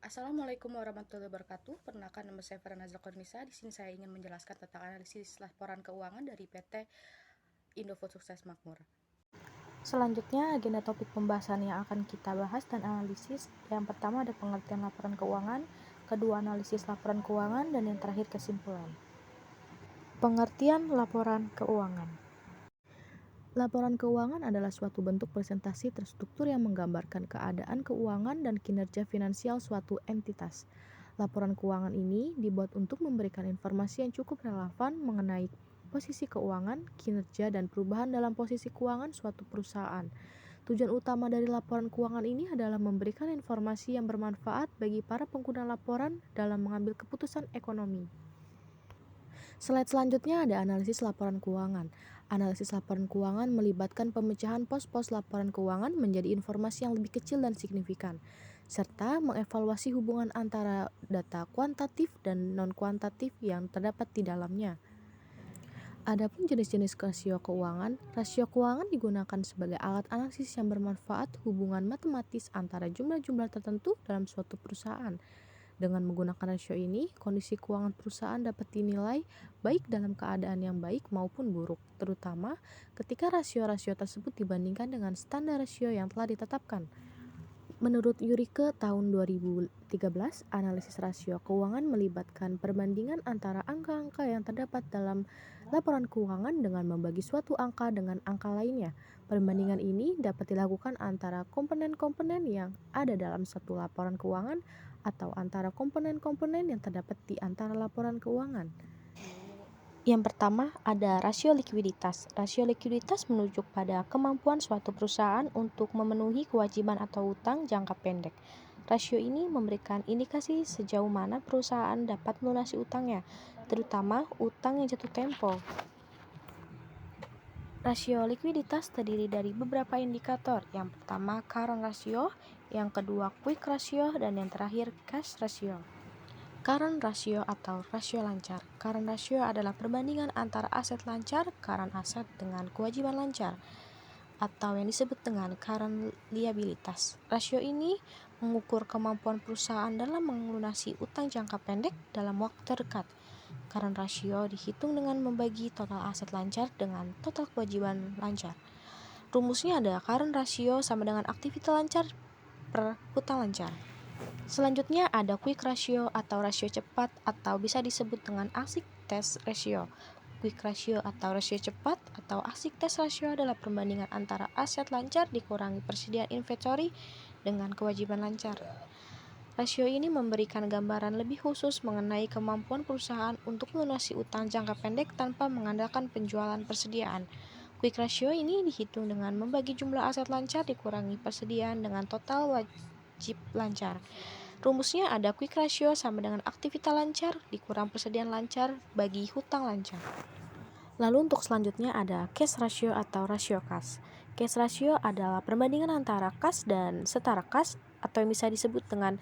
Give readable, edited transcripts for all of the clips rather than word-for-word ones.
Assalamualaikum warahmatullahi wabarakatuh. Perkenalkan, nama saya Farhan Nazla Kornisa. Di sini saya ingin menjelaskan tentang analisis laporan keuangan dari PT Indofood Sukses Makmur. Selanjutnya, agenda topik pembahasan yang akan kita bahas dan analisis. Yang pertama ada pengertian laporan keuangan, kedua analisis laporan keuangan, dan yang terakhir kesimpulan. Pengertian laporan keuangan. Laporan keuangan adalah suatu bentuk presentasi terstruktur yang menggambarkan keadaan keuangan dan kinerja finansial suatu entitas. Laporan keuangan ini dibuat untuk memberikan informasi yang cukup relevan mengenai posisi keuangan, kinerja, dan perubahan dalam posisi keuangan suatu perusahaan. Tujuan utama dari laporan keuangan ini adalah memberikan informasi yang bermanfaat bagi para pengguna laporan dalam mengambil keputusan ekonomi. Slide selanjutnya ada analisis laporan keuangan. Analisis laporan keuangan melibatkan pemecahan pos-pos laporan keuangan menjadi informasi yang lebih kecil dan signifikan, serta mengevaluasi hubungan antara data kuantitatif dan non-kuantitatif yang terdapat di dalamnya. Adapun jenis-jenis rasio keuangan digunakan sebagai alat analisis yang bermanfaat hubungan matematis antara jumlah-jumlah tertentu dalam suatu perusahaan. Dengan menggunakan rasio ini, kondisi keuangan perusahaan dapat dinilai baik dalam keadaan yang baik maupun buruk, terutama ketika rasio-rasio tersebut dibandingkan dengan standar rasio yang telah ditetapkan. Menurut Yurike tahun 2013, analisis rasio keuangan melibatkan perbandingan antara angka-angka yang terdapat dalam laporan keuangan dengan membagi suatu angka dengan angka lainnya. Perbandingan ini dapat dilakukan antara komponen-komponen yang ada dalam satu laporan keuangan atau antara komponen-komponen yang terdapat di antara laporan keuangan. Yang pertama ada rasio likuiditas. Rasio likuiditas menunjuk pada kemampuan suatu perusahaan untuk memenuhi kewajiban atau utang jangka pendek. Rasio ini memberikan indikasi sejauh mana perusahaan dapat melunasi utangnya, terutama utang yang jatuh tempo. Rasio likuiditas terdiri dari beberapa indikator. Yang pertama current ratio, yang kedua quick ratio, dan yang terakhir cash ratio. Current ratio atau rasio lancar. Current ratio adalah perbandingan antara aset lancar, current asset, dengan kewajiban lancar, atau yang disebut dengan current liabilitas. Rasio ini mengukur kemampuan perusahaan dalam melunasi utang jangka pendek dalam waktu terdekat. Current ratio dihitung dengan membagi total aset lancar dengan total kewajiban lancar. Rumusnya ada current ratio sama dengan aktivitas lancar per hutang lancar. Selanjutnya ada quick ratio atau rasio cepat atau bisa disebut dengan asset test ratio. Quick ratio atau rasio cepat atau asset test ratio adalah perbandingan antara aset lancar dikurangi persediaan inventory dengan kewajiban lancar. Rasio ini memberikan gambaran lebih khusus mengenai kemampuan perusahaan untuk melunasi utang jangka pendek tanpa mengandalkan penjualan persediaan. Quick ratio ini dihitung dengan membagi jumlah aset lancar dikurangi persediaan dengan total wajib lancar. Rumusnya ada quick ratio sama dengan aktivitas lancar dikurang persediaan lancar bagi hutang lancar. Lalu untuk selanjutnya ada cash ratio atau rasio kas. Cash ratio adalah perbandingan antara kas dan setara kas atau yang bisa disebut dengan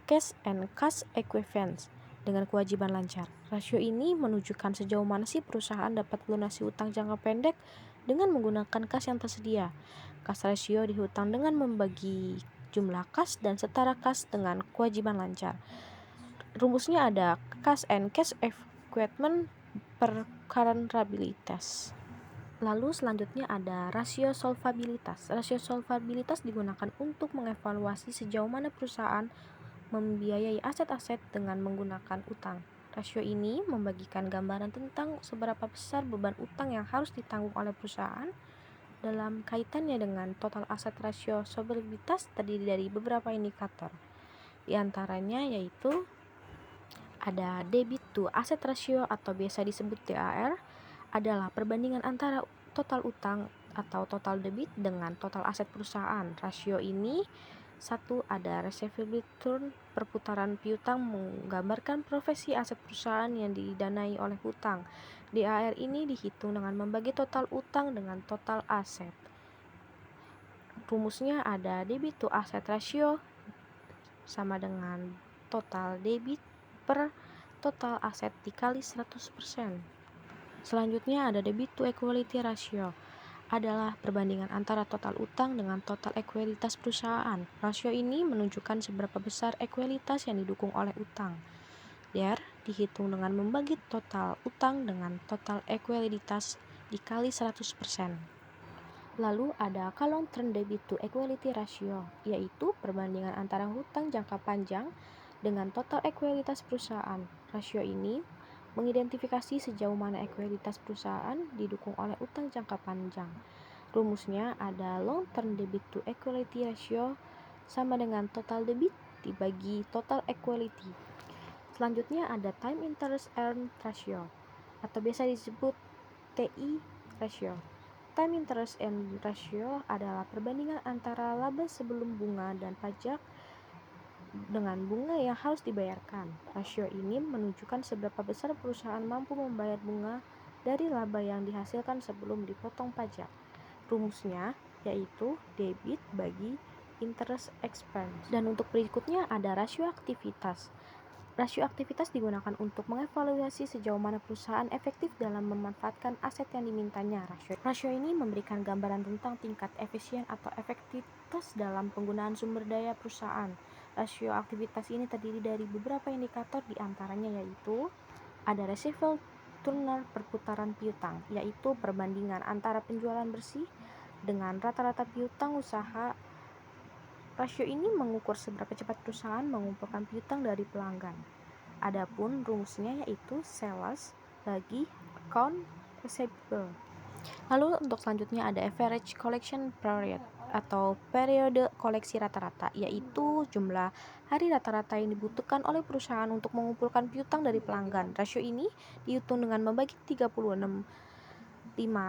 cash and cash equivalents dengan kewajiban lancar. Rasio ini menunjukkan sejauh mana sih perusahaan dapat melunasi utang jangka pendek dengan menggunakan kas yang tersedia. Cash ratio dihutang dengan membagi jumlah kas dan setara kas dengan kewajiban lancar. Rumusnya ada cash and cash equivalent per current liabilities. Lalu selanjutnya ada rasio solvabilitas. Rasio solvabilitas digunakan untuk mengevaluasi sejauh mana perusahaan membiayai aset-aset dengan menggunakan utang. Rasio ini membagikan gambaran tentang seberapa besar beban utang yang harus ditanggung oleh perusahaan. Dalam kaitannya dengan total aset, rasio solvabilitas terdiri dari beberapa indikator. Di antaranya yaitu ada debit to asset ratio atau biasa disebut DAR, adalah perbandingan antara total utang atau total debit dengan total aset perusahaan. Rasio ini ada receivable turn, perputaran piutang menggambarkan profesi aset perusahaan yang didanai oleh hutang. DAR ini dihitung dengan membagi total utang dengan total aset. Rumusnya ada debit to asset ratio sama dengan total debit per total aset dikali 100%. Selanjutnya ada debit to equity ratio. adalah perbandingan antara total utang dengan total ekualitas perusahaan. Rasio ini menunjukkan seberapa besar ekualitas yang didukung oleh utang. DER dihitung dengan membagi total utang dengan total ekualitas dikali 100%. Lalu ada long term debit to equality ratio, yaitu perbandingan antara hutang jangka panjang dengan total ekualitas perusahaan. Rasio ini mengidentifikasi sejauh mana ekualitas perusahaan didukung oleh utang jangka panjang. Rumusnya ada long term debit to equality ratio sama dengan total debit dibagi total equality. Selanjutnya ada time interest earned ratio atau biasa disebut TI ratio. Time interest earned ratio adalah perbandingan antara laba sebelum bunga dan pajak dengan bunga yang harus dibayarkan. Rasio ini menunjukkan seberapa besar perusahaan mampu membayar bunga dari laba yang dihasilkan sebelum dipotong pajak. Rumusnya yaitu debit bagi interest expense. Dan untuk berikutnya ada rasio aktivitas. Rasio aktivitas digunakan untuk mengevaluasi sejauh mana perusahaan efektif dalam memanfaatkan aset yang dimintanya. Rasio ini memberikan gambaran tentang tingkat efisien atau efektivitas dalam penggunaan sumber daya perusahaan. Rasio aktivitas ini terdiri dari beberapa indikator, diantaranya yaitu ada receivable turnover perputaran piutang, yaitu perbandingan antara penjualan bersih dengan rata-rata piutang usaha. Rasio ini mengukur seberapa cepat perusahaan mengumpulkan piutang dari pelanggan. Adapun rumusnya yaitu sales bagi account receivable. Lalu untuk selanjutnya ada average collection period atau periode koleksi rata-rata, yaitu jumlah hari rata-rata yang dibutuhkan oleh perusahaan untuk mengumpulkan piutang dari pelanggan. Rasio ini dihitung dengan membagi 36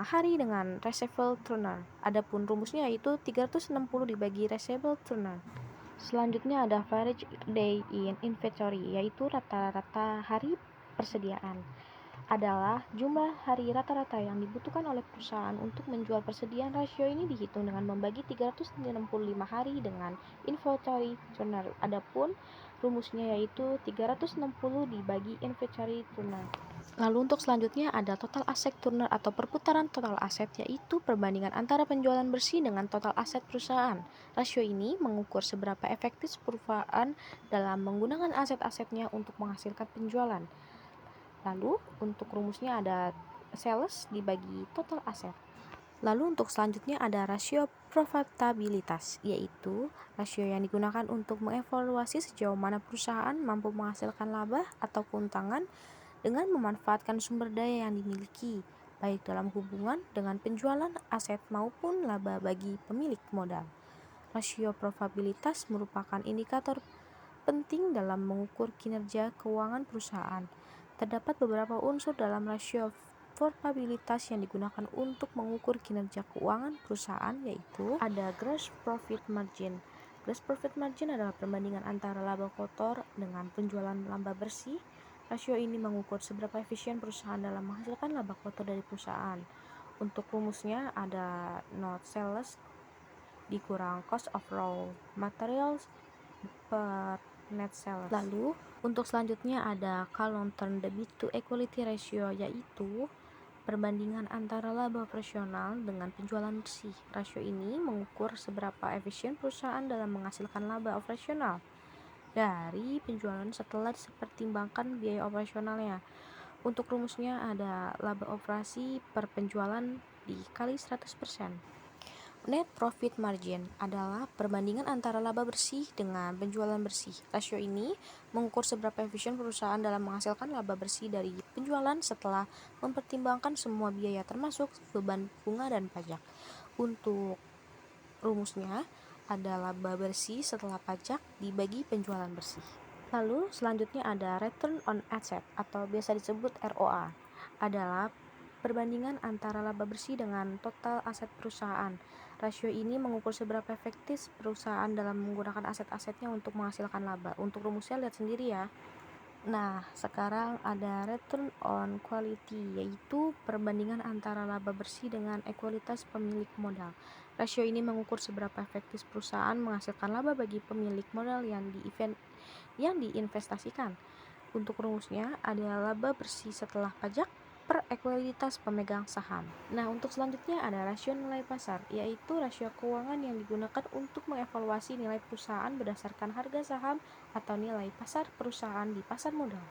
hari dengan receivable turnover. Adapun rumusnya yaitu 360 dibagi receivable turnover. Selanjutnya ada average day in inventory, yaitu rata-rata hari persediaan. Adalah jumlah hari rata-rata yang dibutuhkan oleh perusahaan untuk menjual persediaan. Rasio ini dihitung dengan membagi 365 hari dengan inventory turnover. Adapun rumusnya yaitu 360 dibagi inventory turnover. Lalu untuk selanjutnya ada total asset turnover atau perputaran total aset, yaitu perbandingan antara penjualan bersih dengan total aset perusahaan. Rasio ini mengukur seberapa efektif perusahaan dalam menggunakan aset-asetnya untuk menghasilkan penjualan. Lalu untuk rumusnya ada sales dibagi total aset. Lalu untuk selanjutnya ada rasio profitabilitas, yaitu rasio yang digunakan untuk mengevaluasi sejauh mana perusahaan mampu menghasilkan laba atau keuntungan dengan memanfaatkan sumber daya yang dimiliki, baik dalam hubungan dengan penjualan aset maupun laba bagi pemilik modal. Rasio profitabilitas merupakan indikator penting dalam mengukur kinerja keuangan perusahaan. Terdapat beberapa unsur dalam rasio profitabilitas yang digunakan untuk mengukur kinerja keuangan perusahaan, yaitu ada gross profit margin. Gross profit margin adalah perbandingan antara laba kotor dengan penjualan laba bersih. Rasio ini mengukur seberapa efisien perusahaan dalam menghasilkan laba kotor dari perusahaan. Untuk rumusnya ada net sales dikurang cost of raw materials per net sales. Lalu untuk selanjutnya ada long term debit to equality ratio, yaitu perbandingan antara laba operasional dengan penjualan bersih. Rasio ini mengukur seberapa efisien perusahaan dalam menghasilkan laba operasional dari penjualan setelah dipertimbangkan biaya operasionalnya. Untuk rumusnya ada laba operasi per penjualan dikali 100%. Net profit margin adalah perbandingan antara laba bersih dengan penjualan bersih. Rasio ini mengukur seberapa efisien perusahaan dalam menghasilkan laba bersih dari penjualan setelah mempertimbangkan semua biaya termasuk beban bunga dan pajak. Untuk rumusnya ada laba bersih setelah pajak dibagi penjualan bersih. Lalu selanjutnya ada return on asset atau biasa disebut ROA. Adalah perbandingan antara laba bersih dengan total aset perusahaan. Rasio ini mengukur seberapa efektif perusahaan dalam menggunakan aset-asetnya untuk menghasilkan laba. Untuk rumusnya lihat sendiri ya. Nah, sekarang ada return on quality, yaitu perbandingan antara laba bersih dengan ekualitas pemilik modal. Rasio ini mengukur seberapa efektif perusahaan menghasilkan laba bagi pemilik modal yang diinvestasikan. Untuk rumusnya ada laba bersih setelah pajak per ekualitas pemegang saham. Nah, untuk selanjutnya ada rasio nilai pasar, yaitu rasio keuangan yang digunakan untuk mengevaluasi nilai perusahaan berdasarkan harga saham atau nilai pasar perusahaan di pasar modal.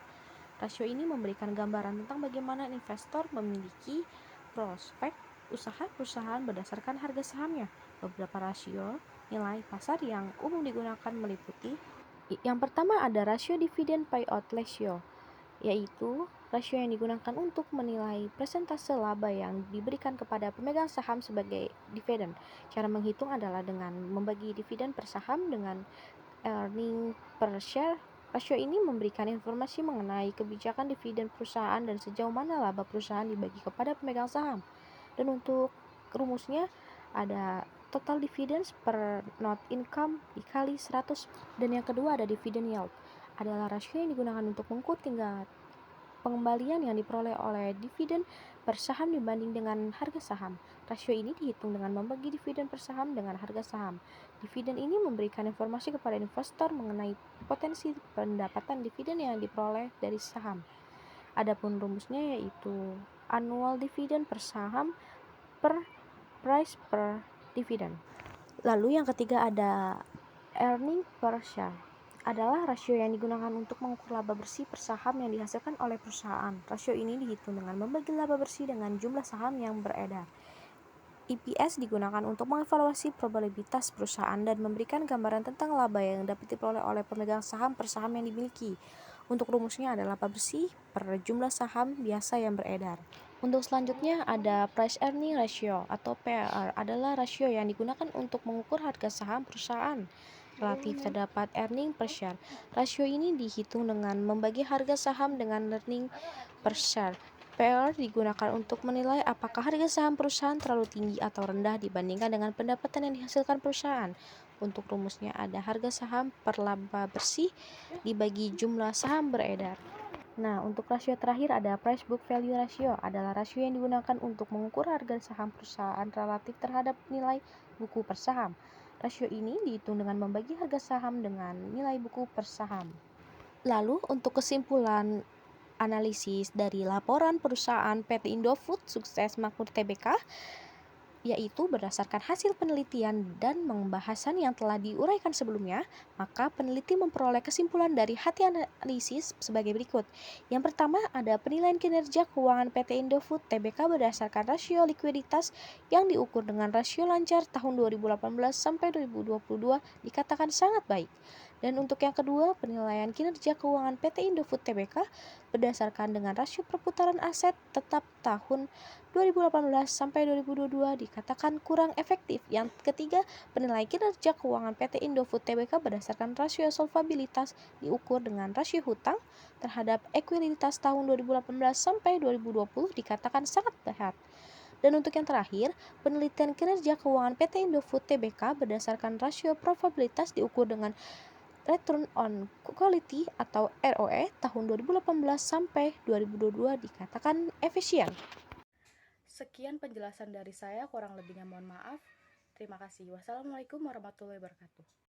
Rasio ini memberikan gambaran tentang bagaimana investor memiliki prospek usaha perusahaan berdasarkan harga sahamnya. Beberapa rasio nilai pasar yang umum digunakan meliputi: yang pertama ada rasio dividend payout ratio, yaitu rasio yang digunakan untuk menilai persentase laba yang diberikan kepada pemegang saham sebagai dividen. Cara menghitung adalah dengan membagi dividen per saham dengan earning per share. Rasio ini memberikan informasi mengenai kebijakan dividen perusahaan dan sejauh mana laba perusahaan dibagi kepada pemegang saham. Dan untuk rumusnya ada total dividends per net income dikali 100. Dan yang kedua ada dividend yield, adalah rasio yang digunakan untuk mengukur tingkat pengembalian yang diperoleh oleh dividen per saham dibanding dengan harga saham. Rasio ini dihitung dengan membagi dividen per saham dengan harga saham. Dividen ini memberikan informasi kepada investor mengenai potensi pendapatan dividen yang diperoleh dari saham. Adapun rumusnya yaitu annual dividend per saham per price per dividend. Lalu yang ketiga ada earning per share, adalah rasio yang digunakan untuk mengukur laba bersih per saham yang dihasilkan oleh perusahaan. Rasio ini dihitung dengan membagi laba bersih dengan jumlah saham yang beredar. EPS digunakan untuk mengevaluasi probabilitas perusahaan dan memberikan gambaran tentang laba yang dapat diperoleh oleh pemegang saham per saham yang dimiliki. Untuk rumusnya adalah laba bersih per jumlah saham biasa yang beredar. Untuk selanjutnya ada price earning ratio atau PER, adalah rasio yang digunakan untuk mengukur harga saham perusahaan relatif terdapat earning per share. Rasio ini dihitung dengan membagi harga saham dengan earning per share. PER digunakan untuk menilai apakah harga saham perusahaan terlalu tinggi atau rendah dibandingkan dengan pendapatan yang dihasilkan perusahaan. Untuk rumusnya ada harga saham per laba bersih dibagi jumlah saham beredar. Nah, untuk rasio terakhir ada price book value ratio, adalah rasio yang digunakan untuk mengukur harga saham perusahaan relatif terhadap nilai buku per saham. Rasio ini dihitung dengan membagi harga saham dengan nilai buku per saham. Lalu untuk kesimpulan analisis dari laporan perusahaan PT Indofood Sukses Makmur Tbk, yaitu berdasarkan hasil penelitian dan pembahasan yang telah diuraikan sebelumnya, maka peneliti memperoleh kesimpulan dari hasil analisis sebagai berikut. Yang pertama ada penilaian kinerja keuangan PT Indofood Tbk berdasarkan rasio likuiditas yang diukur dengan rasio lancar tahun 2018 sampai 2022 dikatakan sangat baik. Dan untuk yang kedua, penilaian kinerja keuangan PT Indofood Tbk berdasarkan dengan rasio perputaran aset tetap tahun 2018 sampai 2022 dikatakan kurang efektif. Yang ketiga, penilaian kinerja keuangan PT Indofood Tbk berdasarkan rasio solvabilitas diukur dengan rasio hutang terhadap ekualitas tahun 2018 sampai 2020 dikatakan sangat sehat. Dan untuk yang terakhir, penelitian kinerja keuangan PT Indofood Tbk berdasarkan rasio probabilitas diukur dengan Return on Quality atau ROE tahun 2018 sampai 2022 dikatakan efisien. Sekian penjelasan dari saya, kurang lebihnya mohon maaf. Terima kasih. Wassalamualaikum warahmatullahi wabarakatuh.